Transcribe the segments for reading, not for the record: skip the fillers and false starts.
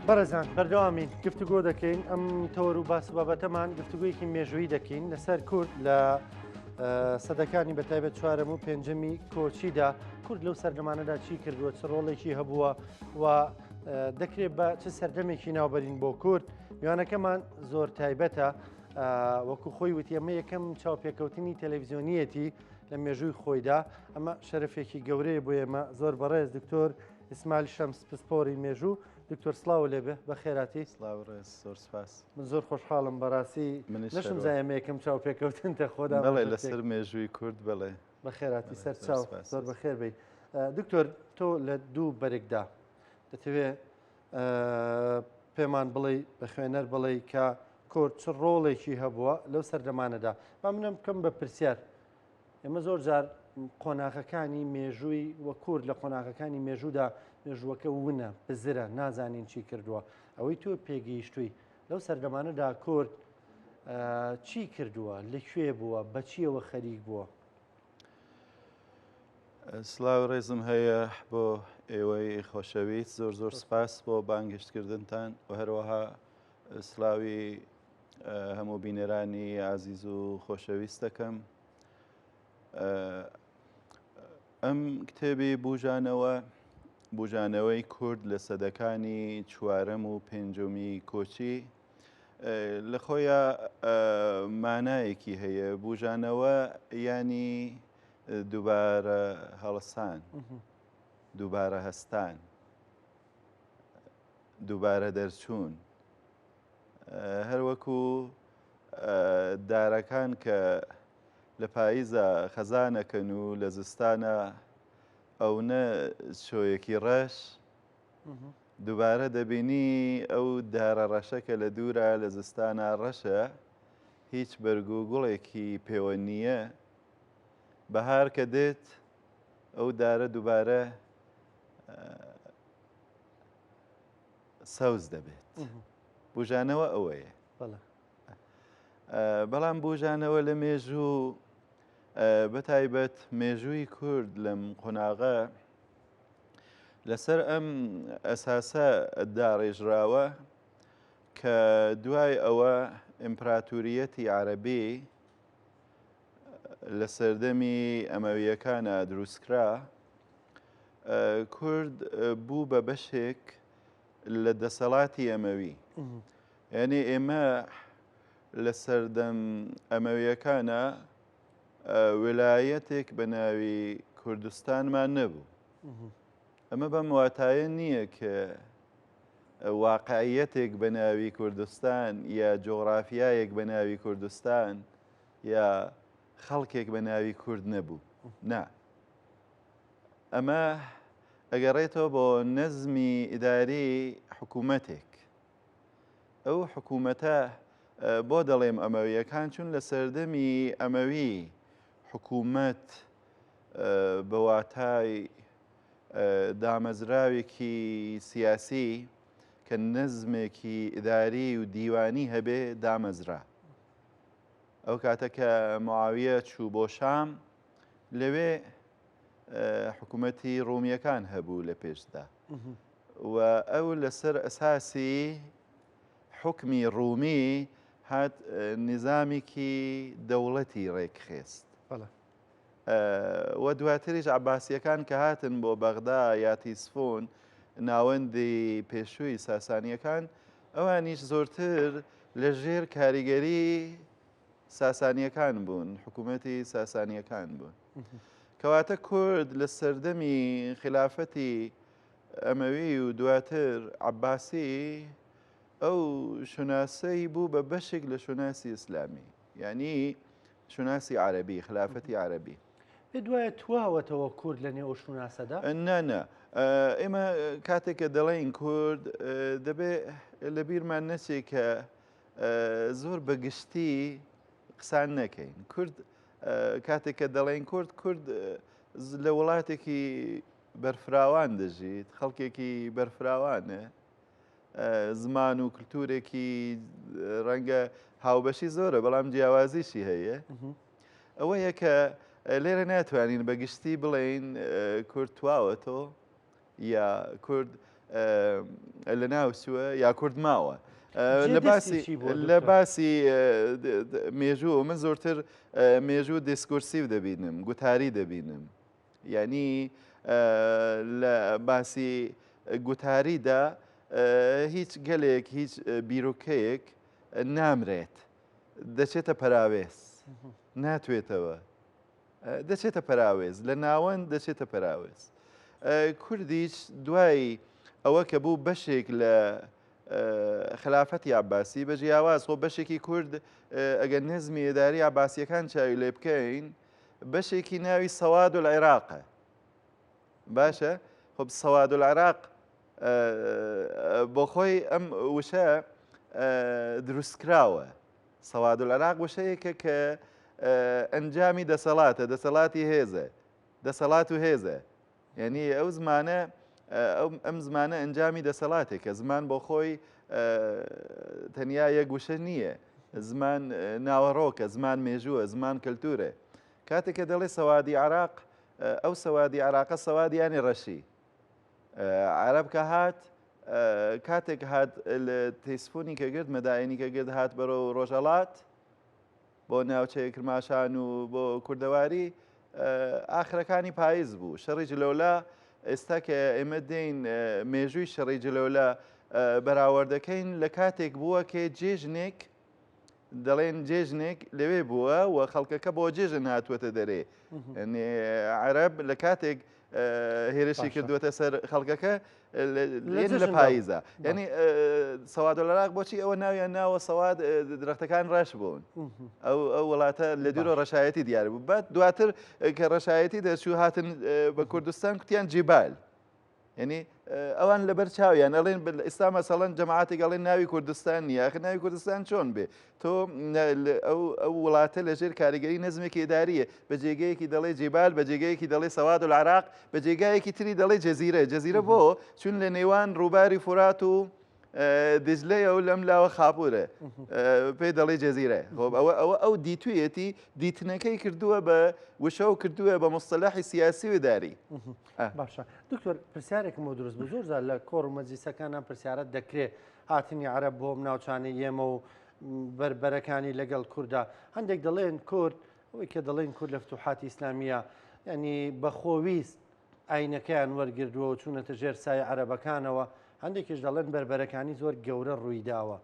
بەڕێزان بەردەوامین گفتوگۆ دەکەین ئەم تەوەر و باس بابەتەمان گفتوگویەکی مێژووی دەکەین لەسەر کورد لە سەدەکانی بەتایبەت چوارەم و پێنجەمی کۆچیدا کورد لەو سەردەمانەدا چی کردووە چ ڕۆڵێکی هەبووە و دەکرێت بە چه سەردەمێکی ناوبەرین بۆ کورد میوانەکەمان زۆر تایبەتە وەکو خۆی وتی ئەمە یەکەم چاوپێکەوتنی تەلەڤیزیۆنیەتی لە مێژووی خۆیدا ئەمە شەرەفێکی گەورەیە بۆ ئێمە زۆر بەڕێز دکتۆر ئیسماعیل شەمس پسپۆری مێژوو دکتۆر سڵاو لێبێ بە خێراتی زۆر سپاس من زۆر خۆشحاڵم بەڕاستی نەشم زایمە یەکەم چاوپێکەوتنتە خۆدا بەڵێ لەسەر مێژووی کورد بڵێ بە خێراتی سەر چاو زۆر بەخێر بی دکتۆر تۆ لە دوو بەرێکدا دەتەوێت پێمان بڵێ بە خوێنەر بڵێ کە کورد چ ڕۆڵێکی هەبووە لەو سەردەمانەدا با منم بکەم بە پرسیار ئێمە زۆر جار قۆناغەکانی مێژووی وە کورد لە قۆناغەکانی مێژوودا مێژووەکە ونە بزرە نازانین چی کردووە ئەوەی تۆ پێگەیشتووی لەو سەردەمانەدا کورد چی کردووە لەکوێ بووە بەچیەوە خەریک بووە سلااو ڕێزم هەیە بۆ ئێوەی خۆشەویست زۆر سپاس بۆ بانگشتکردنتان و هەروەها سلااوی هەموو بینەرانی عزیز و خۆشەویست دەکەم ئەم کتێبی بوژانەوەی کورد لە سەدەکانی چوارەم و پێنجەمی کۆچی لە خۆیە مانایەکی هەیە بوژانەوە ینی دووبارە هەڵسان دووبارە هەستان دووبارە دەرچوون هەروەکو دارەکان کە لە پاییزە خەزانەکەن و لە زستانە ئەوە شۆیەکی ڕەش دووبارە دەبینی ئەو دارە ڕەشەکە لە دوورە لە زستانە ڕەشە هیچ بەرگ و گوڵێکی پێوە نییە بەهار کە دێت ئەو دارە دووبارە سەوز دەبێت بوژانەوە ئەوەیە بەڵام بوژانەوە لە مێژوو بەتایبەت مێژووی کورد لەم قۆناغە لەسەر ئەم ئەساسە داڕێژراوە کە دوای ئەوە ئیمپراتوریەتی عەرەبی لە سەردەمی ئەمەویەکانە دروستکرا کورد بوو بە بەشێک لە دەسەڵاتی ئەمەوی یعنی ئێمە لە سەردەم ئەمەویەکانە ویلایەتێک بە ناوی کوردستانمان نەبوو ئەمە بەم واتایە نییە کە واقعیەتێک بە ناوی کوردستان یا جۆغرافیایەک بە ناوی کوردستان یا خەڵکێک بە ناوی کورد نەبوو نا ئەمە ئەگەڕێتەوە بۆ نەزمی ئیداری حکوومەتێک ئەو حکوومەتە بۆ دەڵێم ئەمەویەکان چون لە سەردەمی ئەمەوی حکوومەت بە واتای دامەزراوێکی سیاسی کە نەزمێکی ئیداری و دیوانی هەبێ دامەزرا ئەو کاتەکە معاویە چوو بۆ شام لەوێ حکوومەتی ڕۆمیەکان هەبوو لە پێشدا و ئەو لەسەر ئەساسی حکمی ڕوومی هات نظامێکی دەوڵەتی ڕێکخست و دواتریش عەباسیەکان کە هاتن بۆ بەغدا یا تیسفۆن ناوەندی پێشووی ساسانیەکان ئەوانیش زۆرتر لە ژێر کاریگەری ساسانیەکان بوون حکوومەتی ساسانیەکان بوون کەواتە کورد لە سەردەمی خلافەتی ئەمەوی و دواتر عەباسی ئەو شوناسەی بوو بە بەشێک لە شوناسی ئیسلامی یعنی شوناسی عەرەبی خلافەتی عەرەبی پێ دوایە تواوەتەوە کورد لە نێو شوناسەدا نانە ئێمە کاتێککە دەڵێن کورد دەبێ لە بیرمان نەچێ کە زۆر بەگشتی قسان نەکەین کورد کاتێککە دەڵێن کورد لە وڵاتێکی بەرفراوان دەژیت خەڵکێکی بەرفراوانە زمان و کللتورێکی ڕەنگە هاوبەشی زۆرە بەڵام جیاوازیشی هەیە ئەوەیە کە لێرە ناتوانین بەگشتی بڵێین کورد تواوەتەوە یا کورد لە ناو سووە یا کورد ماوە. لە دکتۆر؟ باسی مێژوو من زۆرتر مێژوو دیسکورسیو دەبینم، گوتاری دەبینم. یعنی لە باسی گوتاریدا هیچ گەلێک هیچ بیرۆکەیەک نامرێت، دەچێتە پەراوێز، ناتوێتەوە، دەچێتە پەراوێز، لە ناوەند دەچێتە پەراوێز. کوردیش دوای ئەوە کە بوو بەشێک لە خلافەتی عباسی بە جیاواز خۆ بەشێکی کورد ئەگەر نزمی ئێداری عباسیەکان چاوی لێ بکەین بەشێکی ناوی سەواد العێراقە. باشە؟ خۆ سەواد العێراق بۆ خۆی ئەم وشە دروستکراوە. سەواد العێراق وشەیەکە کە ئەنجامی دەسەڵاتە، دەسەڵاتی هێزە، دەسەڵات و هێزە. یعنی ئەو زمانە ئەم زمانە ئەنجامی دەسەڵاتێکە، زمان بۆ خۆی تەنیا یەک وشە نییە، زمان ناوەڕۆکە، زمان مێژووە، زمان کللتورە. کاتێک کە دەڵێ سەوادی عێراق، ئەو سەوادی عێراقە سەوادیانی ڕەشی. عەرەب کە هات کاتێک هات لە تەیسفۆنی کە گرت مەداینی کە گرت هات بەرەو ڕۆژهەڵات بۆ ناوچەیە کرماشان و بۆ کوردەواری ئاخرەکانی پاییز بوو. شەڕی جلەولا ئێستا کە ئێمە دێین مێژووی شەڕی جلەولا بەراوەردەکەین لە کاتێک بووە کە جێژنێک دەڵێن جێژنێک لەوێ بووە و خەڵکەکە بۆ جێژن هاتووەتە دەرێ. عەرەب لە کاتێک هێرشی کردووەتە سەر خەڵکەکە لە پاییزە. یعنی سەواد العێراق بۆچی ئەوە ناویان ناوە سەواد درەختەکان ڕەش بوون. ئەو وڵاتە لە دوورە ڕەشایەتی دیار بوو. بعد دواتر کە ڕەشایەتی دەچوو هاتن بە کوردستان کوتیان جیبال. یعنی ئەوان لەبەر چاویان ئەڵێن ئێستا مەسەڵەن جەماعەتێک ئەڵێن ناوی کوردستان نییە. ئاخر ناوی کوردستان چۆن بێ؟ تۆ ئەو وڵاتە لەژێر کاریگەری نەزمێکی ئێداریە، بە جێگەیەکی دەڵێ جیبال، بە جێگەیەکی دەڵێ سەواد العێراق، بە جێگایەکی تری دەڵێ جەزیرە. جەزیرە بۆ چون لە نێوان ڕووباری فورات و دجلەیە و لەم لاوە خاپورە پێی دەڵێ جەزیرە. ئەو دیتویەتی دیتنەکەی کردووە بە وشە و کردووە بە مستەلاحی سیاسی و داری. باشە دکتۆر پرسیارێکم بۆ دروست بوو زۆر لە کۆڕ و مەجلیسەکانان پرسیارەت دەکرێت هاتنی عەرەب بۆ ناوچانەی ئێمە و بربەرەکانی لەگەڵ کووردا. هەندێک دەڵێن کورد ئەوەی کە دەڵێن کورد لە فتوحاتی ئیسلامیە ینی بەخۆویست ئاینەکەیان وەرگردووە و چوونەتە ژێر سای عەرەبەکانەوە. هەندێکیش دەڵێن بربەرەکانی زۆر گەورە ڕوویداوە.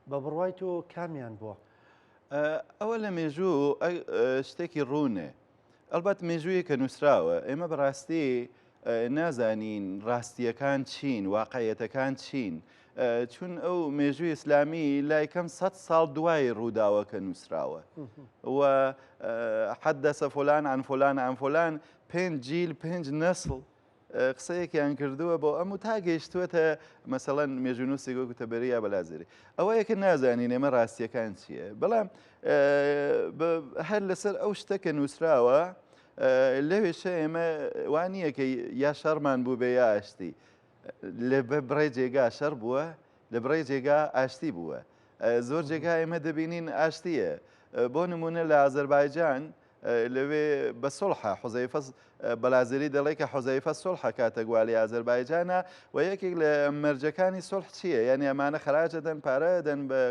بە بڕوای تۆ کامیان بووە؟ ئەوە لە مێژوو شتێکی ڕوونێ. ئەلبەت مێژوویە کە نووسراوە ئێمە بەڕاستی نازانین ڕاستیەکان چین، واقعەتەکان چین. چون ئەو مێژووی ئیسلامی لای کەم 100 ساڵ دوای ڕووداوە کە نووسراوە و حەدەسە فۆلان عن فۆلان عن فۆلان 5 جیل 5 نەسڵ قسەیەکیان کردووە بۆ ئەم و تا گەیشتووەتە مەسەڵەن مێژونووسی گۆکتە بەریا بەلازێری. ئەوەیەکە نازانین ئێمە ڕاستیەکان چییە. بەڵام هەر لەسەر ئەو شتە کە نووسراوە لەوێشە ئێمە وانییە کە یا شەڕمان بوو بێ یا ئاشتی. لە بڕێ جێگا شەڕ بووە، لە بڕێ جێگا ئاشتی بووە. زۆر جێگا ئێمە دەبینین ئاشتیە. بۆ نمونە لە ئازەربایجان لەوێ بە سڵحە حوزەیفە بەلازری دەڵێ کە حوزەیفە سڵحە کاتە گوالی ئازەربایجانە و یەکێک لە مەرجەکانی سڵح چییە؟ یعنی ئەمانە خەراجە دەن پارە دەن بە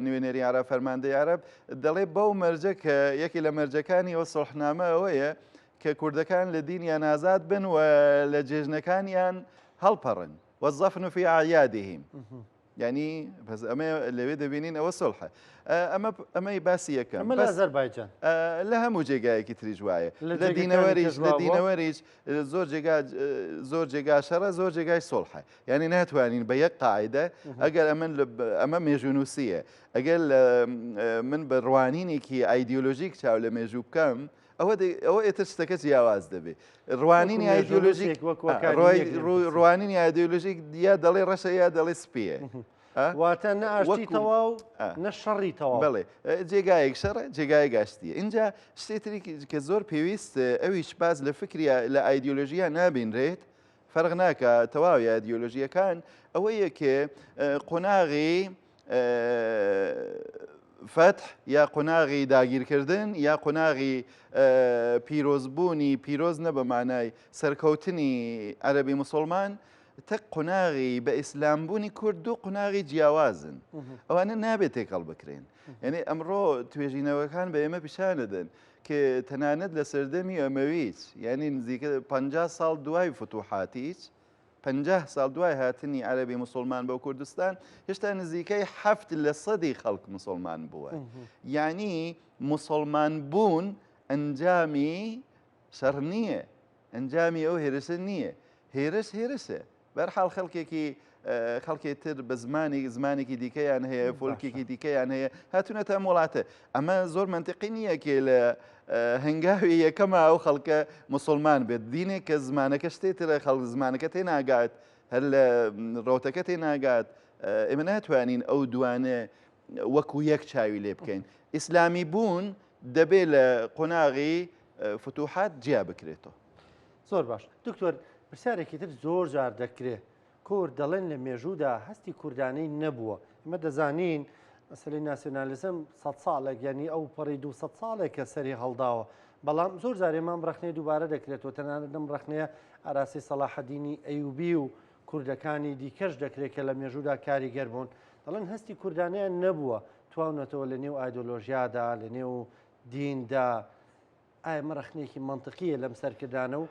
نوێنەری عەرەب فەرماندەی عەرەب دەڵێ بەو مەرجە کە یەکی لە مەرجەکانی ئەو سڵحنامە ئەوەیە کە کوردەکان لە دینیان ئازاد بن و لە جێژنەکانیان هەڵپەڕن وەزەفن فی ئەعیادیهم. یعنی بەس ئەمە لەوێ دەبینین ئەوە سڵحە. ئەمەی باسی یەکەم ئەمە لە ئازەربایجان لە هەموو جێگایەکی تریش وایە. لە دینەوەریش زۆر جێگا شەڕە، زۆر جێگای سڵحە. یعنی ناتوانین بە یەک قاعدە ئەگەر ئەمە مێژونووسیە ئەگەر من بە ڕوانینێکی ئایدیۆلۆژیک چاو لە مێژوو بکەم ئەوە ئێتر شتەکە جیاواز دەبێت. ڕوانینی ئایدیۆلۆژیک ڕوانینی ئایدیۆلۆژیک یا دەڵێ ڕەشە یا دەڵێ سپیە. واتە نە ئاشتی تەواو نە شەڕی تەواو. بەڵێ جێگایەک شەڕە جێگای گاشتیە. اینجا شتێتری کە زۆر پێویست ئەویش باز لە فکریە لە ئایدیۆلۆژیە نابینرێت فەرق ناکە تەواوی ئایدیۆلۆژیەکان ئەوەیە کە قۆناغی فتح یا قۆناغی داگیرکردن یا قۆناغی پیرۆزبوونی پیرۆز نە بە مانای سەرکەوتنی عەرەبی موسڵمان تەک قۆناغی بە ئیسلامبوونی کورد و قۆناغی جیاوازن ئەوانە نابێت تێکەڵ بکرێن یعنی ئەمڕۆ توێژینەوەکان بە ئێمە پیشانەدەن کە تەنانەت لە سەردەمی ئەمەویچ یعنی نزیکە 50 ساڵ دوای فتوحاتیچ 50 ساڵ دوای هاتنی عەرەبی موسڵمان بۆ کوردستان هێشتا نزیکەی 7% خەڵک موسڵمان بووە یعنی موسڵمان بوون ئەنجامی شەڕ نییە ئەنجامی ئەو هێرشە نییە هێرشە بەرحاڵ خەڵکی تر بە زمانێکی دیکەیان هەیە فۆلکێکی دیکەیان هەیە هاتوونەتە ئەم وڵاتە ئەمە زۆر منطقی نییە کێ لە هەنگاوی یەکەمە ئەو خەڵکە موسڵمان بێت دینێک کە زمانەکە شتێترە خەڵک زمانەکە تێناگات هەر لە ڕۆتەکە تێناگات ئێمە ناتوانین ئەو دوانە وەکو یەک چاوی لێ بکەین ئیسلامی بوون دەبێت لە قۆناغی فتوحات جیا بکرێتەوە زۆر باش دکتۆر پرسیارێکی تر زۆر جار دەکرێت کورد دەڵێن لە مێژوودا هەستی کوردانەی نەبووە ئمە دەزانین مەسلەی ناسیۆنالیزم 100 ساڵێک یعنی ئەو پەڕی 200 ساڵێک کە سەری هەڵداوە بەڵام زۆر جارێ مام ڕخنەیە دووبارە دەکرێتەوە تەنانەت دەم ڕخنەیە ئاراسی سەلاحەدینی ئەیوبی و کوردەکانی دیکەش دەکرێت کە لە مێژوودا کاریگەر بوون دەڵێن هەستی کوردانەیە نەبووە تواونەتەوە لە نێو ئایدۆلۆژیادا لە نێو دیندا ئایا مە ڕخنێکی منطقیە لەم سەرکردانە و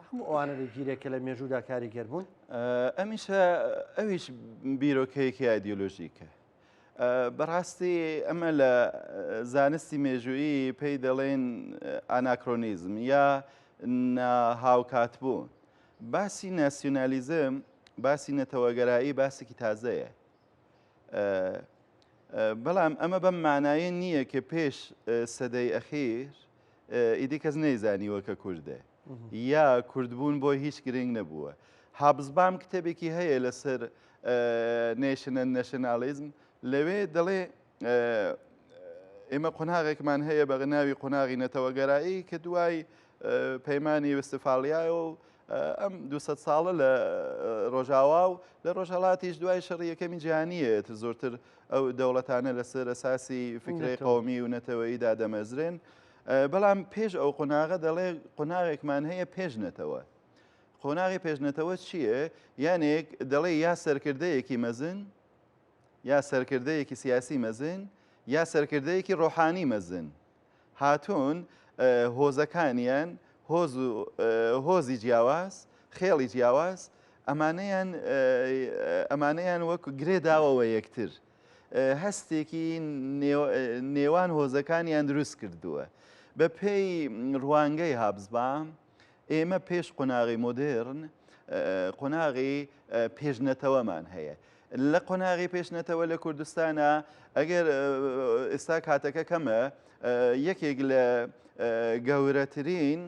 هەموو ئەوانە دەگیرێکە لە مێژوودا کاریگەر بوون ئەمیشە ئەویش بیرۆکەیەکی ئایدیۆلۆژیکە بەڕاستی ئەمە لە زانستی مێژوویی پێی دەڵێن ئاناکرۆنیزم یا هاوکاتبوون باسی ناسیۆنالیزم باسی نەتەوەگەرایی باسێکی تازەیە بەڵام ئەمە بەم مانایە نییە کە پێش سەدەی ئەخیر ئیدی کەس نەیزانیوە کە کوردە یا کوردبوون بۆ هیچ گرنگ نەبووە هابزبام کتێبێکی هەیە لەسەر نێشنەل نەشنالیزم لەوێ دەڵێ ئێمە قۆناغێکمان هەیە بە ناوی قۆناغی نەتەوەگەرایی کە دوای پەیمانی وستفالیا و ئەم 200 ساڵە لە ڕۆژاوا و لە ڕۆژهەڵاتیش دوای شەڕی یەکەمی جیهانیە زۆرتر ئەو دەوڵەتانە لەسەر ئەساسی فکرەی قەومی و نەتەوەییدا دەمەزرێن بەڵام پێش ئەو قۆناغە دەڵێ قۆناغێکمان هەیە پێشنەتەوە قۆناغی پێشنەتەوە چییە؟ یانێک دەڵێ یا سەرکردەیەکی مەزن یا سەرکردەیەکی سیاسی مەزن یا سەرکردەیەکی ڕۆحانی مەزن هاتوون هۆزەکانیان هۆزی جیاواز خێڵی جیاواز ئەمانەیان وەکو گرێداوەوە یەکتر هەستێکی نێوان هۆزەکانیان دروست کردووە بە پێی ڕوانگەی هابزبام ئێمە پێش قۆناغی مۆدێرن قۆناغی پێشنەتەوەمان هەیە لە قۆناغی پێشنەتەوە لە کوردستانە ئەگەر ئێستا کاتەکە کەمە یەکێک لە گەورەترین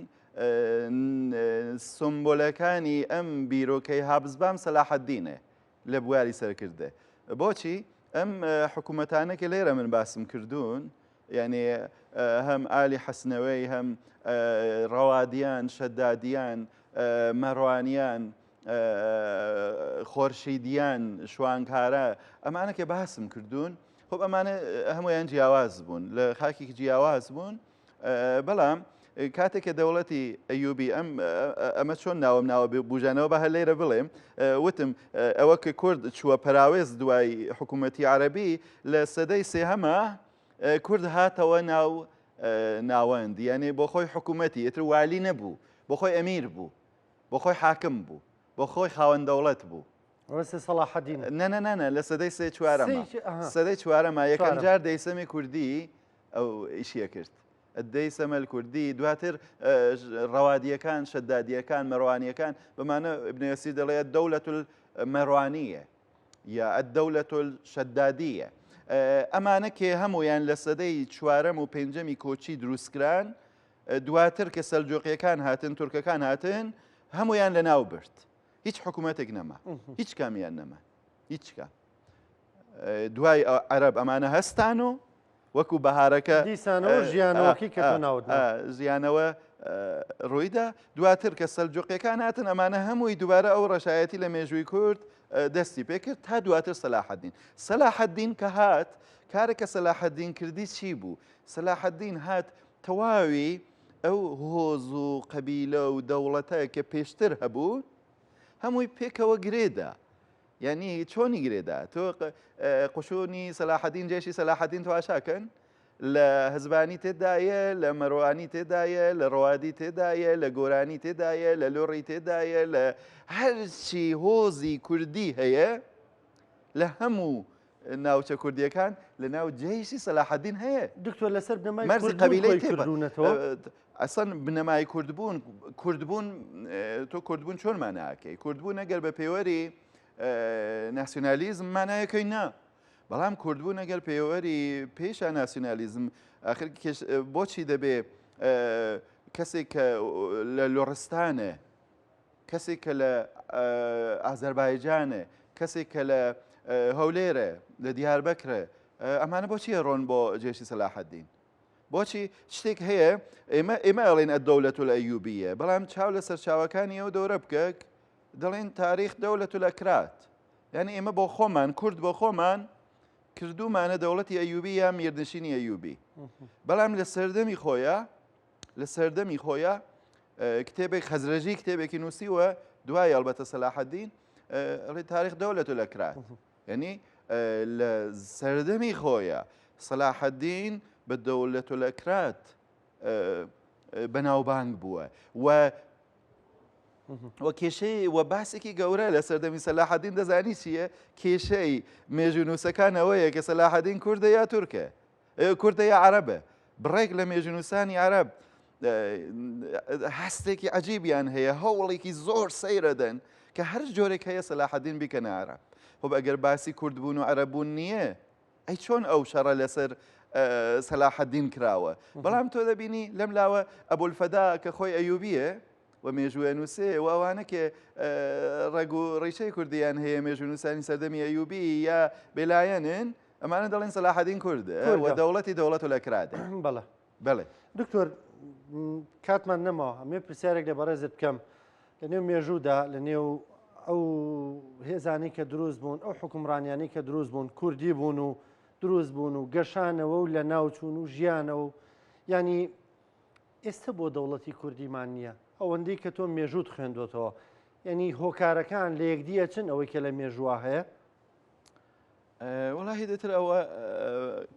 سمبۆلەکانی ئەم بیرۆکەی هابزبام سەلاحەددینە لە بواری سەرکردە بۆچی ئەم حکوومەتانە کە لێرە من باسم کردوون یعنی هەم ئالی حەسنەوەی هەم ڕەوادیان شەدادیان مەڕوانیان خۆرشیدیان شوانکارە ئەمانە کە باسم کردوون خۆب ئەمانە هەمویان جیاواز بوون لە خاکێکی جیاواز بوون بەڵام کاتێک کە دەوڵەتی ئەیوبی ئەمە چۆن ناوە بوژانەوە بە هەر لێرە بڵێم وتم ئەوە کە کورد چووە پەراوێز دوای حکوومەتی عەرەبی لە سەدەی سێهەمە کورد هاتەوە ناوەند یعنی بۆ خۆی حکوومەتی ئتر والی نەبوو بۆ خۆی ئەمیر بوو بۆ خۆی حاکم بوو بۆ خۆی خاوەن دەوڵەت بوو سەلاحەدین نە لە سەدەی سێ چوارەمە سەدەی چوارەمە یەکەم جار دەیسەمی کوردی ئەو ئیشیە کرد ئەدەی سەمەل کوردی دواتر ڕەوادیەکان شەدادیەکان مەڕوانیەکان بەمانە ئیبن دەڵێت دەوڵەت مەڕوانیە یا ئەدەوڵەت شەدادیە ئەمانە کێ هەمویان لە سەدەی چوارەم و پێنجەمی کۆچی دروستکران دواتر کە سەلجوقیەکان هاتن تورکەکان هاتن هەمویان لە ناو برد هیچ حکوومەتێک نەما هیچ کامیان نەما هیچ کام دوای عەرەب ئەمانە هەستان و وەکو بەهارەکە ژیانەوە ڕوویدا دواتر کە سەلجوقیەکان هاتن ئەمانە هەمووی دووبارە ئەو ڕەشایەتی لە مێژووی کورد دەستی پێکرد تا دواتر سەلاحەددین کە هات کارێکە سەلاحەددین کردی چی بوو؟ سەلاحەددین هات تەواوی ئەو هۆز و قەبیلە و دەوڵەتە کە پێشتر هەبوو هەمووی پێکەوە گرێدا یعنی چۆنی گرێدا تۆ قوشونی سەلاحەدین جێشی سەلاحەدین تواشاکەن لە هزبانی تێدایە لە مەڕوانی تێدایە لە ڕوادی تێدایە لە گۆرانی تێدایە لە لۆڕی تێدایە لە هەرچی هۆزی کوردی هەیە لە هەموو ناوچە کوردیەکان لە ناو جێیشی سەلاحەدین هەیە دکتۆر لەسەر بنەمای مەرزی قەبیلەی کردوونەتەوە ئەسەن بنەمای کوردبوون تۆ کوردبوون چۆن ماناکەی کوردبوون ئەگەر بە پێوەری ناسیۆنالیزم مانایەکەی نا بەڵام کوردبوون ئەگەر پێوەری پێشە ناسیۆنالیزم ئاخر بۆچی دەبێ کەسێک کە لە لۆڕستانە کەسێک کە لە ئازەربایجانە کەسێک کە لە هەولێرە لە دیاربەکرە ئەمانە بۆچی ڕۆن بۆ جێشی سەلاحەدین بۆچی شتێک هەیە ئێمە ئەڵێن ئەدەولەت الئەیوبیە بەڵام چاو لە سەرچاوەکانی ئەو دەورە بکەک دەڵێن تاریخ دەولەت الئەکرات یعنی ئێمە بۆ خۆمان کورد بۆ خۆمان کردومانە دەوڵەتی ئەیوبی یا میردنشینی ئەیوبی بەڵام لە سەردەمی خۆیە کتێبێک خەزرەژی کتێبێکی نووسیوە دوای ئەلبەتە سەلاحەدین ئەڵێ تاریخ دەولەت الئەکرات یعنی لە سەردەمی خۆیە سەلاحەدین بە دەولەت الئەکرات بەناوبانگ بووە و کێشەی و باسێکی گەورە لە سەردەمی سەلاحەدین دەزانی چییە کێشەی مێژونووسەکانەوەیە کە سەلاحەدین کوردە یا تورکە کوردە یا عەرەبە بڕێک لە مێژونووسانی عەرەب هەستێکی عەجیبیان هەیە هەوڵێکی زۆر سەیرەدەن کە هەر جۆرێک هەیە سەلاحەدین بیکەنە عەرەب خۆ ئەگەر باسی کوردبوون و عەرەبوون نییە ئەی چۆن ئەو شەڕە لەسەر سەلاحەدین کراوە بەڵام تۆ دەبینی لەم لاوە ئەبولفەدا کە خۆی ئەیوبیە و مێژووە نووسێ و ئەوانە کە ڕێگ و ڕیشەی کوردیان هەیە مێژونووسانی سەردەمی ئەیوبی یا بێلایەنن ئەمانە دەڵێن سەلاحەدین کوردە و دەوڵەتی دەوڵەت الئەکراتە بەڵێ بەڵێ دکتۆر کاتمان نەماوە هەمێ پرسیارێک لە بەڕێزت بکەم لە نێو مێژوودا لە نێو ئەو هێزانی کە دروست بوون ئەو حکومڕانیانی کە دروست بوون کوردی بوون و دروست بوون و گەشانەوە و لە ناوچوون و ژیانەوە ینی ئێستا بۆ دەوڵەتی کوردیمان نییە ئەوەندەی کە تۆ مێژووت خوێندوێتەوە ینی هۆکارەکان لە یەکدیە چن ئەوەی کە لە مێژووە هەیە وەڵاهی دەتر ئەوە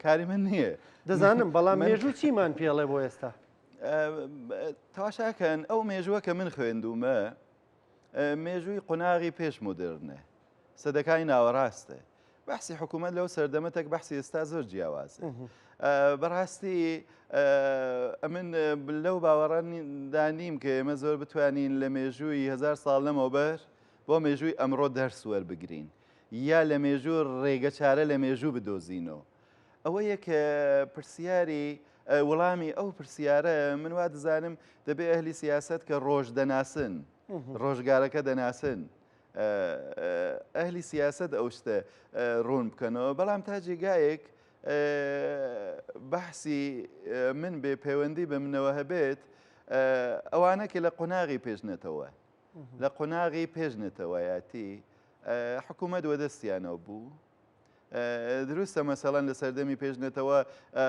کاری من نییە دەزانم بەڵام مێژوو چیمان پێڵێ بۆ ئێستا تەماشاکەن ئەو مێژووە کە من خوێندومە مێژووی قۆناغی پێش مۆدرنە سەدەکانی ناوەڕاستە بەحسی حکوومەت لەو سەردەمەتێک بەحسی ئێستا زۆر جیاوازە بەڕاستی ئەمن لەو باوەڕاندا نیم کە ئێمە زۆر بتوانین لە مێژووی 1000 ساڵ لەمەوبەر بۆ مێژووی ئەمڕۆ دەرس وەربگرین یا لە مێژوو ڕێگە چارە لە مێژوو بدۆزینەوە ئەوە یەک پرسیاری وەڵامی ئەو پرسیارە من وا دەزانم دەبێ ئەهلی سیاست کە ڕۆژ دەناسن ڕۆژگارەکە دەناسن ئەهلی سیاست ئەو شتە ڕوون بکەنەوە بەڵام تا جێگایەک بەحسی من بێ پەیوەندی بە منەوە هەبێت ئەوانەکە لە قۆناغی پێشنێتەوە لە قۆناغی پێشنێتەوەیەتی حکوومەت وەدەستیانەوە بوو دروستە مەسەڵەن لە سەردەمی پێشنێتەوە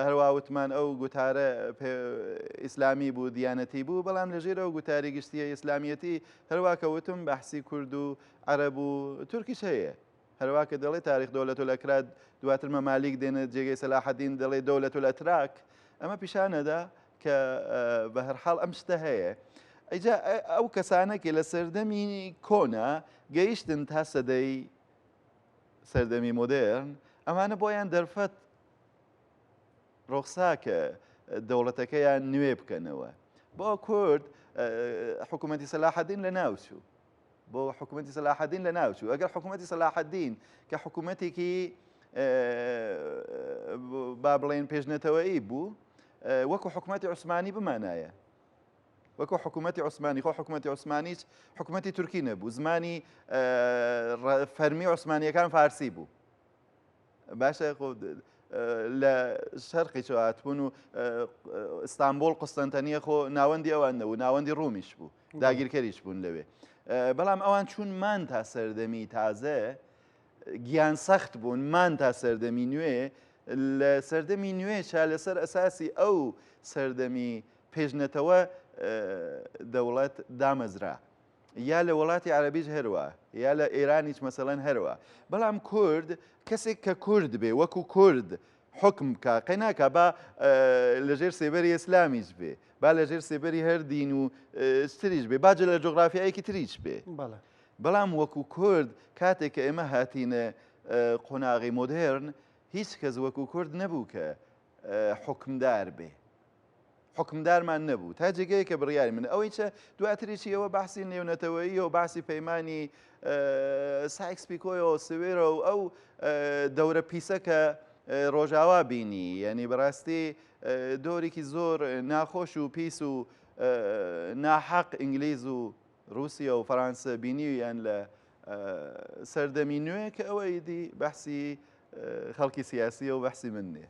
هەروە وتمان ئەو گوتارە ئیسلامی بوو دیانەتی بوو بەڵام لەژێر ئەو گوتاری گشتیە ئیسلامیەتی هەروە کە وتم بەحسی کورد و عەرەب و تورکیش هەیە هەروە کە دەڵێ تاریخ دەوڵەت الئەکرات دواتر مەمالیک دێنە جێگەی سەلاحەدین دەڵێ دەوڵەت الئەتراک ئەمە پیشانەدا کە بە هەرحاڵ ئەم شتە هەیە ئەیجا ئەو کەسانێکی لە سەردەمی کۆنا گەیشتن تا سەدەی سەردەمی مۆدێرن ئەمانە بۆیان دەرفەت ڕۆخساکە دەوڵەتەکەیان نوێ بکەنەوە بۆ کورد حکوومەتی سەلاحەدین لە ناوچوو بۆ حکوومەتی سەلاحەدین لە ناوچوو ئەگەر حکوومەتی سەلاحەدین کە حکوومەتێکی با بڵێن پێشنێتەوەیی بوو وەکو حکوومەتی عوسمانی بمانایە وەکو حکوومەتی عوسمانی خۆ حکوومەتی عوسمانیش حکوومەتی تورکی نەبوو زمانی فەرمی عوسمانیەکان فارسی بوو باشە لە شەرقی چواتبوون و ئیستانبوڵ قوستەنتەنیە خۆ ناوەندی ئەوان نەبوو ناوەندی ڕوومیش بوو داگیرکەریش بوون لەوێ بەڵام ئەوان چونمان تا سەردەمی تازە گیان سەخت بوون مان تا سەردەمی نوێ لە سەردەمی نوێشا لەسەر ئەساسی ئەو سەردەمی پێشنێتەوە دەوڵەت دامەزرا یا لە وڵاتی عەرەبیش هەروە یا لە ئێرانیش مەسەڵەن هەروە بەڵام کورد کەسێک کە کورد بێ وەکو کورد حکم بکە قەیناکە با لەژێر سێبەری ئیسلامیش بێ با لەژێر سێبەری هەر دین و شتریش بێ باجە لە جۆگرافیایەکی تریش بێ بەڵام وەکو کورد کاتێک کە ئێمە هاتینە قۆناغی مۆدرن هیچ کەس وەکو کورد نەبوو کە حکمدار بێ حکمدارمان نەبوو تا جێگەیە کە بڕیاری من ئەوەی چە دواتریشی ئەوە باسی نێونەتەوەیی و باسی پەیمانی سایکس پیکۆیەوە سوێرە و ئەو دەورە پیسەکە ڕۆژاوا بینی یعنی بەڕاستی دۆرێکی زۆر ناخۆش و پیس و ناحەق ئینگلیز و رووسیا و فەڕەنسا بینیویان لە سەردەمی نوێ کە ئەوەی دی بەحسی خەڵکی سیاسیە و بەحسی من نیە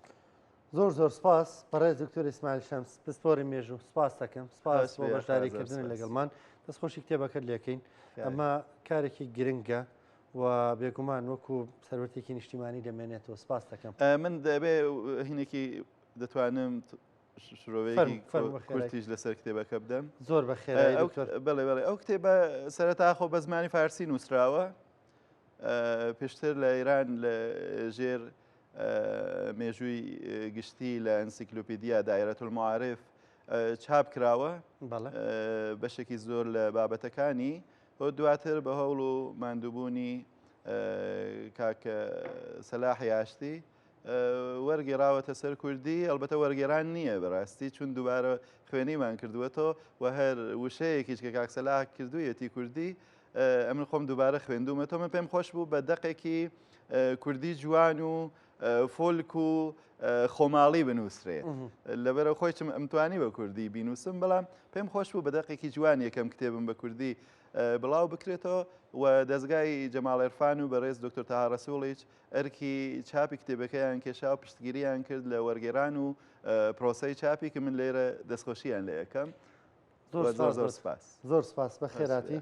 زۆر زۆر سپاس بەڕێز دکتۆر ئیسماعیل شەمس پسپۆری مێژوو سپاس دەکەم سپاس بۆ بەشداریکردن لەگەڵمان دەستخۆشی کتێبەکەت لێکەین ئەمە کارێکی گرنگە و بێگومان وەکو سەرۆرتێکی نیشتیمانی دەمێنێتەوە سپاس دەکەم من دەبێ هینێکی دەتوانم شرۆڤەیەکی کورتیش لەسەر کتێبەکە بدەم زۆر بەخێر بەڵێ بەڵێ ئەو کتێبە سەرەتاخۆ بە زمانی فارسی نووسراوە پێشتر لە ئێران لە ژێر مێژووی گشتی لە ئەنسیکلۆپیدیا دایرەت المعارف چاپ کراوە بەشێکی زۆر لە بابەتەکانی بۆ دواتر بە هەوڵ و ماندووبوونی کاکە سەلاحی ئاشتی وەرگێڕاوەتە سەر کوردی ئەلبەتە وەرگێران نییە بەڕاستی چون دووبارە خوێنیمان کردووەتەوە و هەر وشەیەکیش کە کاک سەلاح کردوویەتی کوردی ئەمن خۆم دووبارە خوێندومەتەوە من پێم خۆش بوو بە دەقێکی کوردی جوان و فۆلک و خۆماڵی بنووسرێ لەبەرە خۆی ئەمتوانی بە کوردی بینوسم بەڵام پێم خۆش بوو بە دەقێکی جوان یەکەم کتێبم بە کوردی بڵاو بکرێتەوە و دەستگای جەماڵ عێرفان و بەڕێز دکتۆر تاها ڕەسوڵیچ ئەرکی چاپی کتێبەکەیان کێشا و پشتگیریان کرد لە وەرگێران و پرۆسەی چاپی کە من لێرە دەستخۆشییان لە یەکەم زۆر سپاس زۆر سپاس بە خێراتی